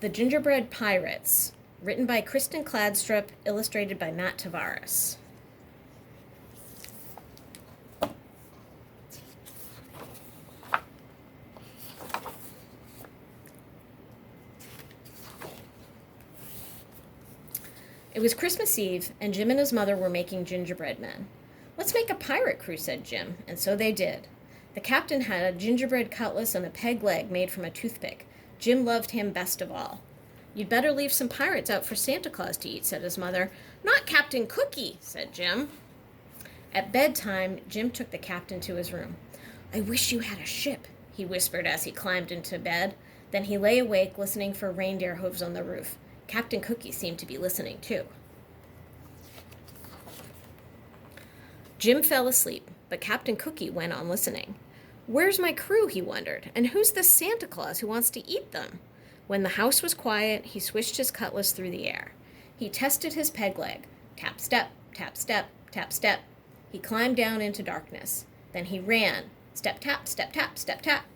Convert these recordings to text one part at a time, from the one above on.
The Gingerbread Pirates, written by Kristin Kladstrup, illustrated by Matt Tavares. It was Christmas Eve, and Jim and his mother were making gingerbread men. "Let's make a pirate crew," said Jim, and so they did. The captain had a gingerbread cutlass and a peg leg made from a toothpick. Jim loved him best of all. "You'd better leave some pirates out for Santa Claus to eat," said his mother. "Not Captain Cookie," said Jim. At bedtime, Jim took the captain to his room. "I wish you had a ship," he whispered as he climbed into bed. Then he lay awake, listening for reindeer hooves on the roof. Captain Cookie seemed to be listening, too. Jim fell asleep, but Captain Cookie went on listening. "Where's my crew?" he wondered, "and who's this Santa Claus who wants to eat them?" When the house was quiet, he swished his cutlass through the air. He tested his peg leg. Tap, step, tap, step, tap, step. He climbed down into darkness. Then he ran. Step, tap, step, tap, step, tap.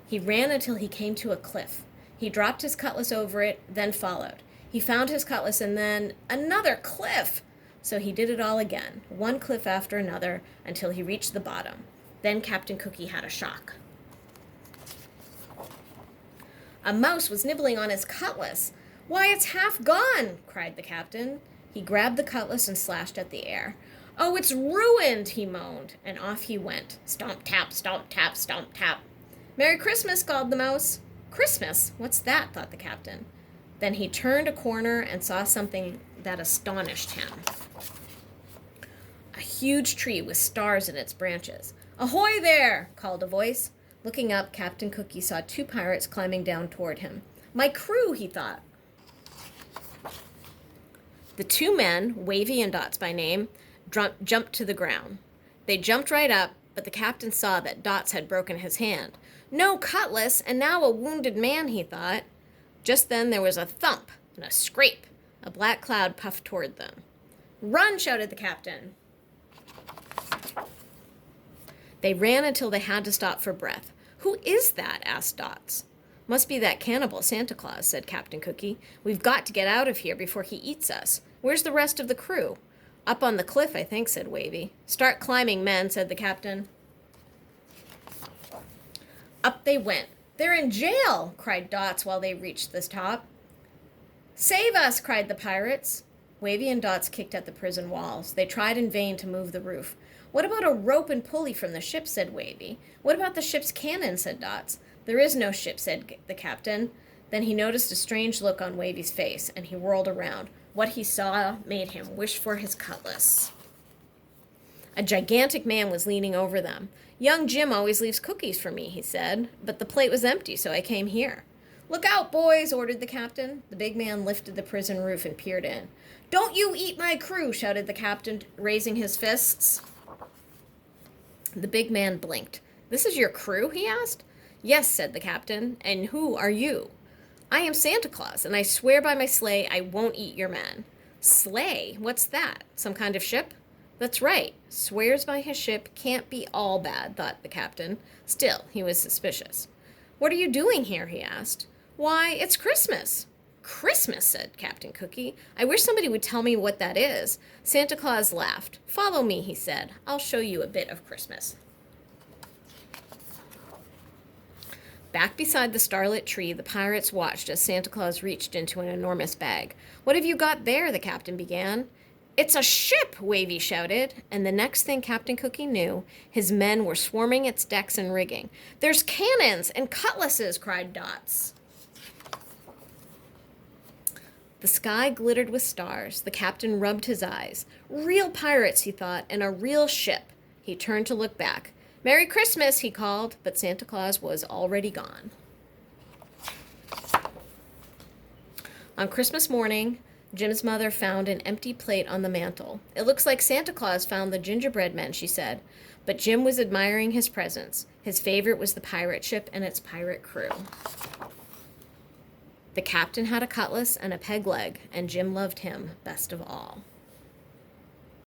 He ran until he came to a cliff. He dropped his cutlass over it, then followed. He found his cutlass and then another cliff. So he did it all again, one cliff after another, until he reached the bottom. Then Captain Cookie had a shock. A mouse was nibbling on his cutlass. "Why, it's half gone!" cried the captain. He grabbed the cutlass and slashed at the air. "Oh, it's ruined!" he moaned, and off he went. Stomp, tap, stomp, tap, stomp, tap. "Merry Christmas," called the mouse. "Christmas? What's that?" thought the captain. Then he turned a corner and saw something that astonished him. A huge tree with stars in its branches. "Ahoy there!" called a voice. Looking up, Captain Cookie saw two pirates climbing down toward him. "My crew," he thought. The two men, Wavy and Dots by name, jumped to the ground. They jumped right up, but the captain saw that Dots had broken his hand. No cutlass, and now a wounded man, he thought. Just then there was a thump and a scrape. A black cloud puffed toward them. "Run!" shouted the captain. They ran until they had to stop for breath. "Who is that?" asked Dots. "Must be that cannibal Santa Claus," said Captain Cookie. "We've got to get out of here before he eats us. Where's the rest of the crew?" "Up on the cliff, I think," said Wavy. "Start climbing, men," said the captain. Up they went. "They're in jail!" cried Dots while they reached the top. "Save us!" cried the pirates. Wavy and Dots kicked at the prison walls. They tried in vain to move the roof. "What about a rope and pulley from the ship?" said Wavy. "What about the ship's cannon?" said Dots. "There is no ship," said the captain. Then he noticed a strange look on Wavy's face, and he whirled around. What he saw made him wish for his cutlass. A gigantic man was leaning over them. "Young Jim always leaves cookies for me," he said, "but the plate was empty, so I came here." "Look out, boys!" ordered the captain. The big man lifted the prison roof and peered in. "Don't you eat my crew!" shouted the captain, raising his fists. The big man blinked. "This is your crew?" he asked. "Yes," said the captain. "And who are you?" "I am Santa Claus, and I swear by my sleigh I won't eat your men." "Sleigh? What's that? Some kind of ship?" "That's right. Swears by his ship can't be all bad," thought the captain. Still, he was suspicious. "What are you doing here?" he asked. "Why, it's Christmas." "Christmas," said Captain Cookie. "I wish somebody would tell me what that is." Santa Claus laughed. "Follow me," he said. "I'll show you a bit of Christmas." Back beside the starlit tree, the pirates watched as Santa Claus reached into an enormous bag. "What have you got there?" the captain began. "It's a ship!" Wavy shouted, and the next thing Captain Cookie knew, his men were swarming its decks and rigging. "There's cannons and cutlasses!" cried Dots. The sky glittered with stars. The captain rubbed his eyes. "Real pirates," he thought, "and a real ship." He turned to look back. "Merry Christmas," he called, but Santa Claus was already gone. On Christmas morning, Jim's mother found an empty plate on the mantel. "It looks like Santa Claus found the gingerbread men," she said. But Jim was admiring his presents. His favorite was the pirate ship and its pirate crew. The captain had a cutlass and a peg leg, and Jim loved him best of all.